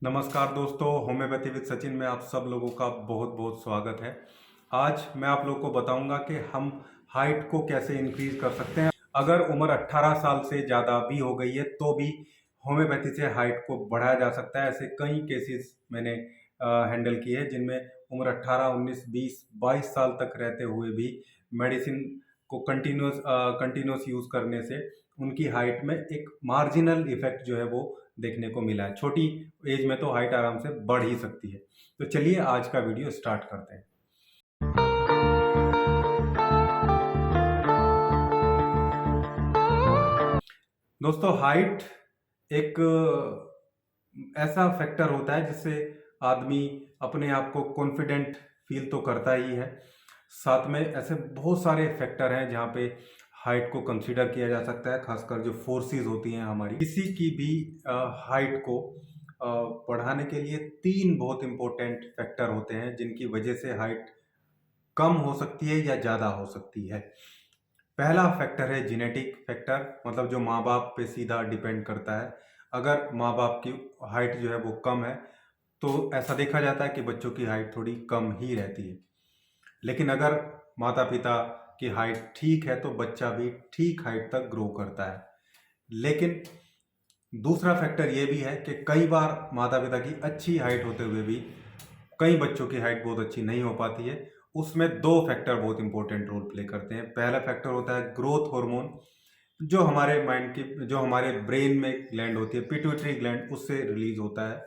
नमस्कार दोस्तों, homeopathy with Sachin में आप सब लोगों का बहुत बहुत स्वागत है। आज मैं आप लोगों को बताऊंगा कि हम हाइट को कैसे इंक्रीज कर सकते हैं। अगर उम्र 18 साल से ज़्यादा भी हो गई है तो भी होम्योपैथी से हाइट को बढ़ाया जा सकता है। ऐसे कई केसेस मैंने हैंडल किए हैं जिनमें उम्र 18, 19, 20, 22 साल तक रहते हुए भी मेडिसिन को कंटिन्यूस यूज़ करने से उनकी हाइट में एक मार्जिनल इफेक्ट जो है वो देखने को मिला है। छोटी एज में तो हाइट आराम से बढ़ ही सकती है। तो चलिए आज का वीडियो स्टार्ट करते हैं। दोस्तों, हाइट एक ऐसा फैक्टर होता है जिससे आदमी अपने आप को कॉन्फिडेंट फील तो करता ही है। साथ में ऐसे बहुत सारे फैक्टर हैं जहाँ पे हाइट को कंसीडर किया जा सकता है, खासकर जो फोर्सेस होती हैं हमारी किसी की भी हाइट को बढ़ाने के लिए तीन बहुत इंपॉर्टेंट फैक्टर होते हैं जिनकी वजह से हाइट कम हो सकती है या ज़्यादा हो सकती है। पहला फैक्टर है जेनेटिक फैक्टर, मतलब जो माँ बाप पे सीधा डिपेंड करता है। अगर माँ बाप की हाइट जो है वो कम है तो ऐसा देखा जाता है कि बच्चों की हाइट थोड़ी कम ही रहती है। लेकिन अगर माता पिता की हाइट ठीक है तो बच्चा भी ठीक हाइट तक ग्रो करता है। लेकिन दूसरा फैक्टर ये भी है कि कई बार माता पिता की अच्छी हाइट होते हुए भी कई बच्चों की हाइट बहुत अच्छी नहीं हो पाती है। उसमें दो फैक्टर बहुत इंपॉर्टेंट रोल प्ले करते हैं। पहला फैक्टर होता है ग्रोथ हार्मोन, जो हमारे माइंड की जो हमारे ब्रेन में ग्लैंड होती है, पिट्यूटरी ग्लैंड, उससे रिलीज होता है।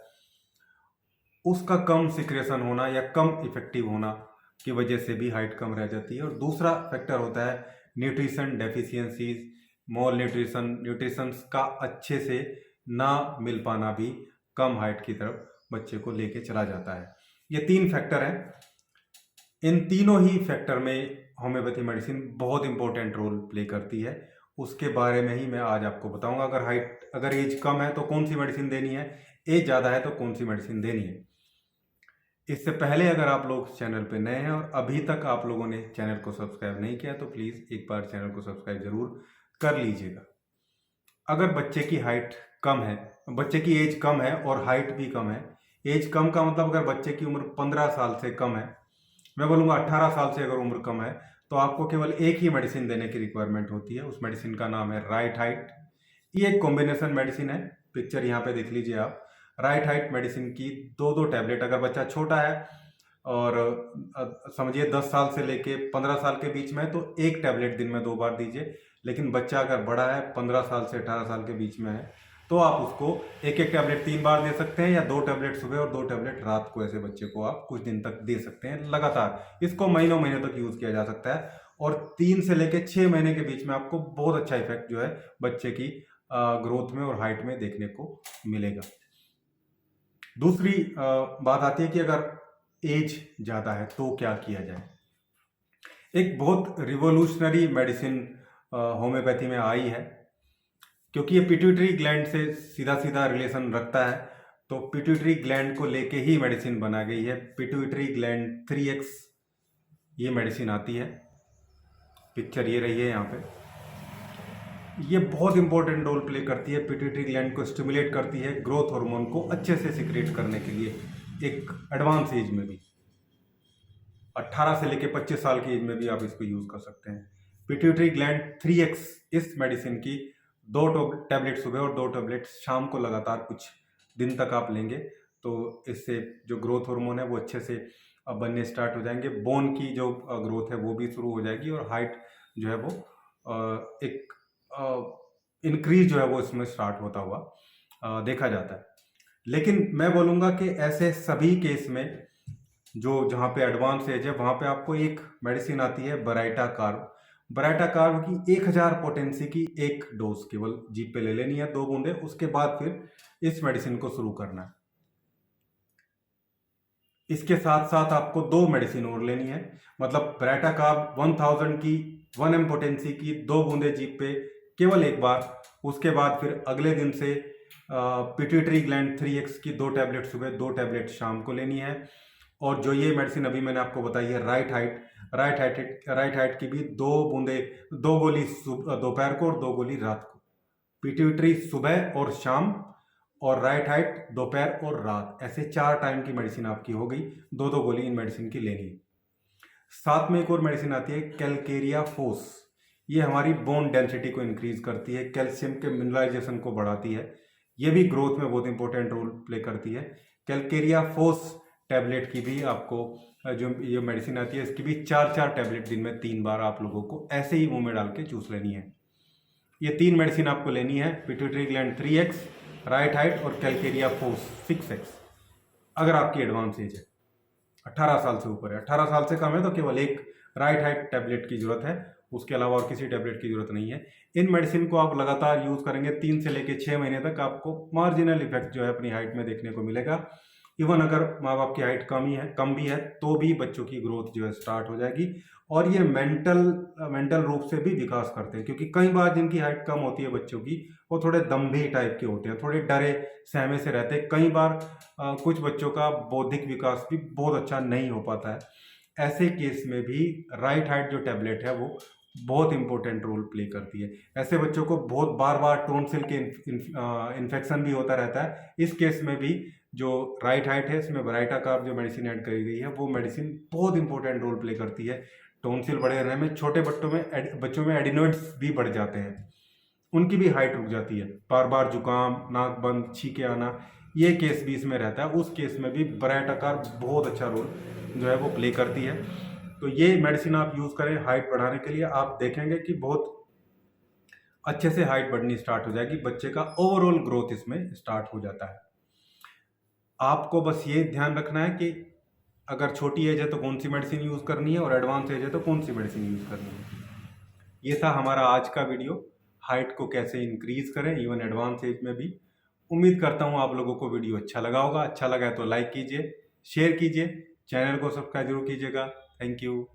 उसका कम सिक्रेशन होना या कम इफेक्टिव होना की वजह से भी हाइट कम रह जाती है। और दूसरा फैक्टर होता है न्यूट्रिशन डेफिशिएंसीज, मोल न्यूट्रिशन का अच्छे से ना मिल पाना भी कम हाइट की तरफ बच्चे को लेके चला जाता है। ये तीन फैक्टर हैं। इन तीनों ही फैक्टर में होम्योपैथी मेडिसिन बहुत इंपॉर्टेंट रोल प्ले करती है। उसके बारे में ही मैं आज आपको बताऊंगा। अगर एज कम है तो कौन सी मेडिसिन देनी है, एज ज़्यादा है तो कौन सी मेडिसिन देनी है। इससे पहले अगर आप लोग चैनल पे नए हैं और अभी तक आप लोगों ने चैनल को सब्सक्राइब नहीं किया तो प्लीज़ एक बार चैनल को सब्सक्राइब जरूर कर लीजिएगा। अगर बच्चे की हाइट कम है, बच्चे की एज कम है और हाइट भी कम है, एज कम का मतलब अगर बच्चे की उम्र 15 साल से कम है, मैं बोलूँगा 18 साल से अगर उम्र कम है, तो आपको केवल एक ही मेडिसिन देने की रिक्वायरमेंट होती है। उस मेडिसिन का नाम है राइट हाइट। ये एक कॉम्बिनेशन मेडिसिन है। पिक्चर यहाँ पे देख लीजिए आप। राइट हाइट मेडिसिन की दो दो टैबलेट, अगर बच्चा छोटा है और समझिए 10 साल से लेके 15 साल के बीच में है तो एक टैबलेट दिन में 2 बार दीजिए। लेकिन बच्चा अगर बड़ा है, 15 साल से 18 साल के बीच में है, तो आप उसको एक एक टैबलेट 3 बार दे सकते हैं या 2 टैबलेट सुबह और 2 टैबलेट रात को। ऐसे बच्चे को आप कुछ दिन तक दे सकते हैं लगातार। इसको महीनों महीने तक यूज़ किया जा सकता है और 3 से लेके 6 महीने के बीच में आपको बहुत अच्छा इफेक्ट जो है बच्चे की ग्रोथ में और हाइट में देखने को मिलेगा। दूसरी बात आती है कि अगर एज ज़्यादा है तो क्या किया जाए। एक बहुत रिवोल्यूशनरी मेडिसिन होम्योपैथी में आई है, क्योंकि ये पिट्यूटरी ग्लैंड से सीधा सीधा रिलेशन रखता है। तो पिट्यूटरी ग्लैंड को लेके ही मेडिसिन बना गई है। पिट्यूटरी ग्लैंड 3x ये मेडिसिन आती है। पिक्चर ये रही है यहाँ पे। ये बहुत इंपॉर्टेंट रोल प्ले करती है, पिट्यूटरी ग्लैंड को स्टिमुलेट करती है ग्रोथ हार्मोन को अच्छे से सिक्रेट करने के लिए एक एडवांस एज में भी। 18 से लेके 25 साल की एज में भी आप इसको यूज़ कर सकते हैं। पिट्यूटरी ग्लैंड 3x इस मेडिसिन की 2 टैबलेट सुबह और 2 टैबलेट शाम को लगातार कुछ दिन तक आप लेंगे तो इससे जो ग्रोथ हार्मोन है वो अच्छे से बनने स्टार्ट हो जाएंगे। बोन की जो ग्रोथ है वो भी शुरू हो जाएगी और हाइट जो है वो एक इंक्रीज जो है वो इसमें स्टार्ट होता हुआ देखा जाता है। लेकिन मैं बोलूँगा कि ऐसे सभी केस में जो जहाँ पे एडवांस एज है वहाँ पे आपको एक मेडिसिन आती है बराइटा कार्ब। बराइटा कार्ब की 1000 पोटेंसी की एक डोज केवल जीप पे ले लेनी है, 2 बूंदे। उसके बाद फिर इस मेडिसिन को शुरू करना है। इसके साथ साथ आपको 2 मेडिसिन और लेनी है, मतलब बराइटा कार्ब 1000 की 1 m पोटेंसी की 2 बूंदे जीप पे केवल एक बार। उसके बाद फिर अगले दिन से पिट्यूटरी ग्लैंड 3x की 2 टैबलेट सुबह, 2 टैबलेट शाम को लेनी है। और जो ये मेडिसिन अभी मैंने आपको बताई है राइट हाइट की भी 2 बूंदे, 2 गोली दोपहर को और 2 गोली रात को। पिट्यूटरी सुबह और शाम और राइट हाइट दोपहर और रात, ऐसे 4 टाइम की मेडिसिन आपकी हो गई। 2-2 गोली इन मेडिसिन की लेनी है। साथ में एक और मेडिसिन आती है कैलकेरिया फोस। ये हमारी बोन डेंसिटी को इंक्रीज करती है, कैल्शियम के मिनरलाइजेशन को बढ़ाती है। ये भी ग्रोथ में बहुत इंपॉर्टेंट रोल प्ले करती है। कैलकेरिया फोस टैबलेट की भी आपको जो ये मेडिसिन आती है, इसकी भी 4-4 टैबलेट दिन में 3 बार आप लोगों को ऐसे ही मुंह में डाल के चूस लेनी है। ये 3 मेडिसिन आपको लेनी है, pituitary gland 3x, right height और कैलकेरिया फोस 6x, अगर आपकी एडवांस एज है, 18 साल से ऊपर है। 18 साल से कम है तो केवल एक राइट हाइट टैबलेट की जरूरत है, उसके अलावा और किसी टैबलेट की जरूरत नहीं है। इन मेडिसिन को आप लगातार यूज करेंगे 3 से लेकर 6 महीने तक, आपको मार्जिनल इफेक्ट जो है अपनी हाइट में देखने को मिलेगा। इवन अगर माँ बाप की हाइट कम भी है तो भी बच्चों की ग्रोथ जो है स्टार्ट हो जाएगी। और ये मेंटल रूप से भी विकास करते हैं, क्योंकि कई बार जिनकी हाइट कम होती है बच्चों की, वो थोड़े दम्भी टाइप के होते हैं, थोड़े डरे सहमे से रहते हैं। कई बार कुछ बच्चों का बौद्धिक विकास भी बहुत अच्छा नहीं हो पाता है। ऐसे केस में भी राइट हाइट जो टैबलेट है वो बहुत इंपॉर्टेंट रोल प्ले करती है। ऐसे बच्चों को बहुत बार बार टोन्सिल के इन्फेक्शन भी होता रहता है। इस केस में भी जो राइट हाइट है, इसमें वराइटाकार जो मेडिसिन ऐड करी गई है, वो मेडिसिन बहुत इंपॉर्टेंट रोल प्ले करती है टोन्सिल बढ़े रहने में। छोटे बच्चों में एडिनोइड्स भी बढ़ जाते हैं, उनकी भी हाइट रुक जाती है। बार बार जुकाम, नाक बंद, छींके आना, ये केस भी इसमें रहता है। उस केस में भी वराइटाकार बहुत अच्छा रोल जो है वो प्ले करती है। तो ये मेडिसिन आप यूज़ करें हाइट बढ़ाने के लिए, आप देखेंगे कि बहुत अच्छे से हाइट बढ़नी स्टार्ट हो जाएगी, बच्चे का ओवरऑल ग्रोथ इसमें स्टार्ट हो जाता है। आपको बस ये ध्यान रखना है कि अगर छोटी एज है तो कौन सी मेडिसिन यूज़ करनी है, और एडवांस एज है तो कौन सी मेडिसिन यूज़ करनी है। ये था हमारा आज का वीडियो, हाइट को कैसे इंक्रीज करें इवन एडवांस एज में भी। उम्मीद करता हूँ आप लोगों को वीडियो अच्छा लगा होगा। अच्छा लगा है तो लाइक कीजिए, शेयर कीजिए, चैनल को सब्सक्राइब जरूर कीजिएगा। Thank you.